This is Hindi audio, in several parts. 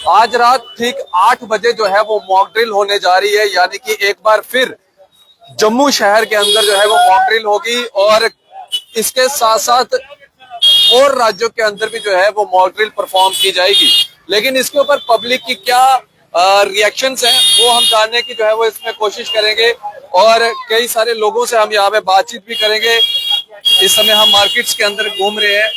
आज रात ठीक 8 बजे जो है वो मॉक ड्रिल होने जा रही है, यानी कि एक बार फिर जम्मू शहर के अंदर जो है वो मॉक ड्रिल होगी और इसके साथ साथ और राज्यों के अंदर भी जो है वो मॉक ड्रिल परफॉर्म की जाएगी। लेकिन इसके ऊपर पब्लिक की क्या रिएक्शंस हैं वो हम जानने की जो है वो इसमें कोशिश करेंगे और कई सारे लोगों से हम यहाँ पे बातचीत भी करेंगे। इस समय हम मार्केट्स के अंदर घूम रहे हैं।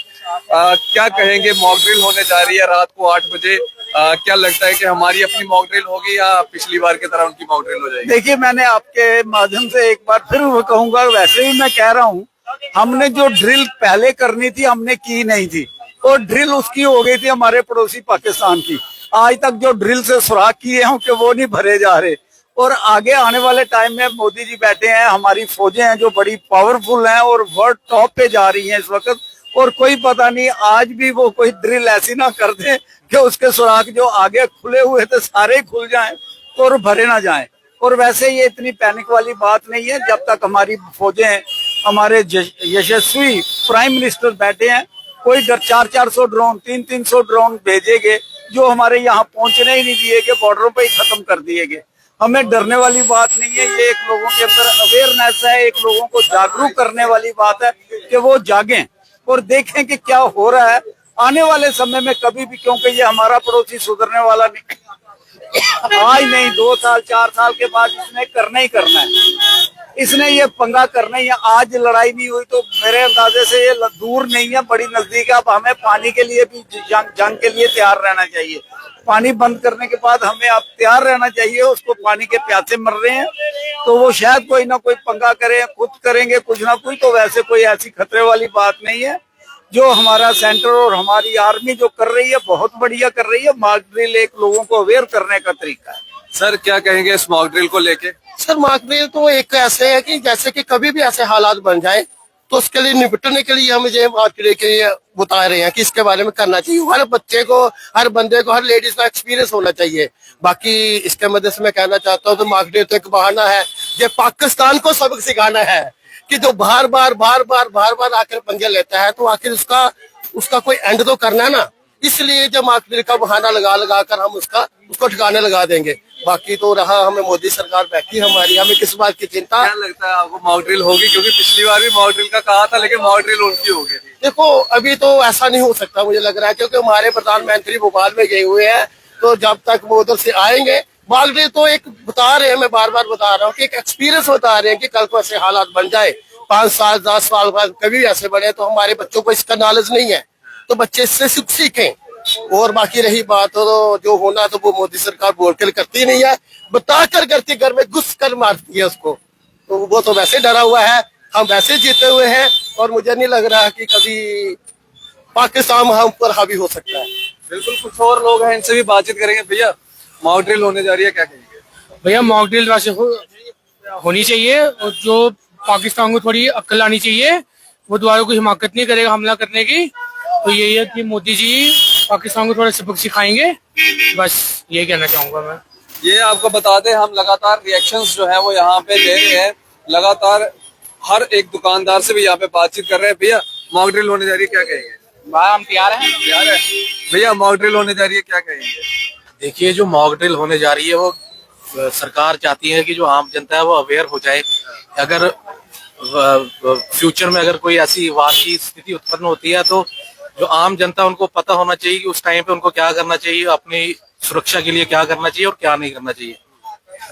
क्या कहेंगे, मॉक ड्रिल होने जा रही है रात को 8 बजे। क्या लगता है कि हमारी अपनी मॉक ड्रिल होगी या पिछली बार की तरह उनकी मॉक ड्रिल हो जाएगी? देखिए, मैंने आपके माध्यम से एक बार फिर वो कहूंगा, वैसे भी मैं कह रहा हूँ, हमने जो ड्रिल पहले करनी थी हमने की नहीं थी और ड्रिल उसकी हो गई थी हमारे पड़ोसी पाकिस्तान की। आज तक जो ड्रिल से सुराग किए हैं कि वो नहीं भरे जा रहे और आगे आने वाले टाइम में मोदी जी बैठे हैं, हमारी फौजें हैं जो बड़ी पावरफुल हैं और वर्ल्ड टॉप पे जा रही हैं इस वक्त। और कोई पता नहीं आज भी वो कोई ड्रिल ऐसी ना कर दें कि उसके सुराग जो आगे खुले हुए थे सारे खुल जाएं और भरे ना जाएं। और वैसे ये इतनी पैनिक वाली बात नहीं है। जब तक हमारी फौजें, हमारे यशस्वी प्राइम मिनिस्टर बैठे हैं, कोई 400-400 ड्रोन, 300-300 ड्रोन भेजेंगे जो हमारे यहाँ पहुंचने ही नहीं दिए गए, बॉर्डरों पे ही खत्म कर दिए गए। हमें डरने वाली बात नहीं है। ये एक लोगों के अंदर अवेयरनेस है, एक लोगों को जागरूक करने वाली बात है कि वो जागें और देखें कि क्या हो रहा है आने वाले समय में कभी भी, क्योंकि ये हमारा पड़ोसी सुधरने वाला नहीं, आज नहीं 2 साल 4 साल के बाद इसने करना ही करना है। इसने ये पंगा करना ही है। आज लड़ाई नहीं हुई तो मेरे अंदाजे से ये दूर नहीं है, बड़ी नजदीक है। अब हमें पानी के लिए भी जंग के लिए तैयार रहना चाहिए। पानी बंद करने के बाद हमें अब तैयार रहना चाहिए। उसको पानी के प्यासे मर रहे हैं तो वो शायद कोई ना कोई पंगा करे, खुद करेंगे कुछ ना कुछ। तो वैसे कोई ऐसी खतरे वाली बात नहीं है। जो हमारा सेंटर और हमारी आर्मी जो कर रही है बहुत बढ़िया कर रही है। मॉक ड्रिल एक लोगों को अवेयर करने का तरीका है। सर क्या कहेंगे इस मॉक ड्रिल को लेके? सर, मॉक ड्रिल तो एक ऐसे है कि जैसे कि कभी भी ऐसे हालात बन जाए तो उसके लिए निपटने के लिए हम ये मॉक ड्रिल के लिए बता रहे हैं कि इसके बारे में करना चाहिए। हर बच्चे को, हर बंदे को, हर लेडीज का एक्सपीरियंस होना चाहिए। बाकी इसके मदद से मैं कहना चाहता हूँ तो मॉक ड्रिल तो एक बहाना है। ये पाकिस्तान को सबक सिखाना है कि जो बार बार आकर पंगे लेता है तो आखिर उसका कोई एंड तो करना है ना। इसलिए जब मॉक ड्रिल का बहाना लगा कर हम उसको ठिकाने लगा देंगे। बाकी तो रहा, हमें मोदी सरकार बैठी हमारी, हमें किस बात की चिंता। क्या लगता है आपको मॉक ड्रिल होगी? क्योंकि पिछली बार भी मॉक ड्रिल का कहा था लेकिन मॉक ड्रिल उनकी हो गई थी। देखो, अभी तो ऐसा नहीं हो सकता मुझे लग रहा है, क्योंकि हमारे प्रधानमंत्री भोपाल में गए हुए हैं। तो जब तक वो उधर से आएंगे, मॉक ड्रिल तो एक बता रहे हैं, मैं बार बार बता रहा हूँ कि एक एक्सपीरियंस बता रहे हैं कि कल को ऐसे हालात बन जाए 5 साल 10 साल बाद कभी ऐसे बने तो हमारे बच्चों को इसका नॉलेज नहीं है तो बच्चे इससे सीखें। और बाकी रही बात तो जो होना तो वो मोदी सरकार बोल कर करती नहीं है, बता कर करती, घर में घुस कर मारती है उसको। तो वो तो वैसे डरा हुआ है, हम वैसे जीते हुए हैं और मुझे नहीं लग रहा कि कभी पाकिस्तान हम पर हावी हो सकता है। बिल्कुल, कुछ और लोग हैं, इनसे भी बातचीत करेंगे। भैया, मॉक ड्रिल होने जा रही है, क्या कहेंगे? भैया, मॉक ड्रिल वैसे होनी चाहिए और जो पाकिस्तान को थोड़ी अक्ल आनी चाहिए, वो दोबारा कोई हिमाकत नहीं करेगा हमला करने की। तो यही है कि मोदी जी पाकिस्तान को थोड़ा सबक सिखाएंगे, बस यही कहना चाहूंगा मैं। ये आपको बता दें, हम लगातार रिएक्शंस जो है वो यहाँ पे ले रहे हैं। लगातार हर एक दुकानदार से भी यहाँ पे बातचीत कर रहे हैं। भैया, मॉक ड्रिल होने जा रही है, क्या कहेंगे? भाई, हम तैयार हैं। तैयार है भैया? मॉक ड्रिल होने जा रही है, क्या कहेंगे? देखिए, जो मॉक ड्रिल होने जा रही है वो सरकार चाहती है कि जो आम जनता है वो अवेयर हो जाए। अगर फ्यूचर में अगर कोई ऐसी वार की स्थिति उत्पन्न होती है तो जो आम जनता, उनको पता होना चाहिए कि उस टाइम पे उनको क्या करना चाहिए, अपनी सुरक्षा के लिए क्या करना चाहिए और क्या नहीं करना चाहिए।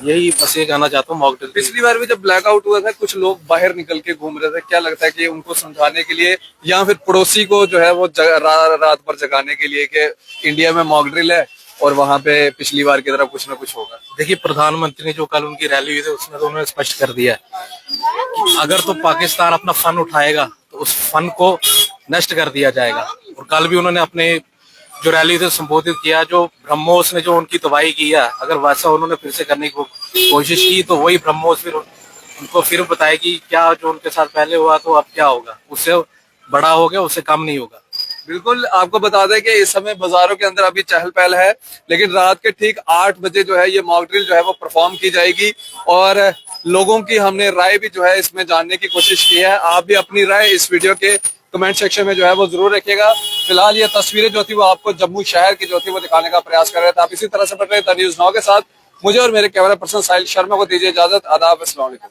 यही बस ये कहना चाहता हूँ। मॉक ड्रिल पिछली बार भी जब ब्लैकआउट हुआ था, कुछ लोग बाहर निकल के घूम रहे थे। क्या लगता है कि उनको समझाने के लिए या फिर पड़ोसी को जो है वो रात भर जगाने के लिए कि इंडिया में मॉक ड्रिल है और वहां पे पिछली बार की तरह कुछ ना कुछ होगा? देखिए, प्रधानमंत्री ने जो कल उनकी रैली हुई थी उसमें तो उन्होंने स्पष्ट कर दिया है कि अगर तो पाकिस्तान अपना फन उठाएगा तो उस फन को नष्ट कर दिया जाएगा। और कल भी उन्होंने अपने जो रैली थे संबोधित किया, जो ब्रह्मोस ने जो उनकी तबाही की है, अगर वैसा उन्होंने फिर से करने की कोशिश की तो वही ब्रह्मोस फिर उनको फिर बताएगी क्या जो उनके साथ पहले हुआ तो अब क्या होगा, उससे बड़ा हो गया, उससे कम नहीं होगा। बिल्कुल, आपको बता दें कि इस समय बाजारों के अंदर अभी चहल पहल है, लेकिन रात के ठीक 8 बजे जो है ये मॉक ड्रिल जो है वो परफॉर्म की जाएगी और लोगों की हमने राय भी जो है इसमें जानने की कोशिश की है। आप भी अपनी राय इस वीडियो के कमेंट सेक्शन में जो है वो जरूर रखिएगा। फिलहाल ये तस्वीरें जो थी वो आपको जम्मू शहर की जो थी वो दिखाने का प्रयास कर रहे थे। आप इसी तरह से बन रहे थे न्यूज़ 9 के साथ। मुझे और मेरे कैमरा पर्सन साहिल शर्मा को दीजिए इजाजत। आदाब, अस्सलाम वालेकुम।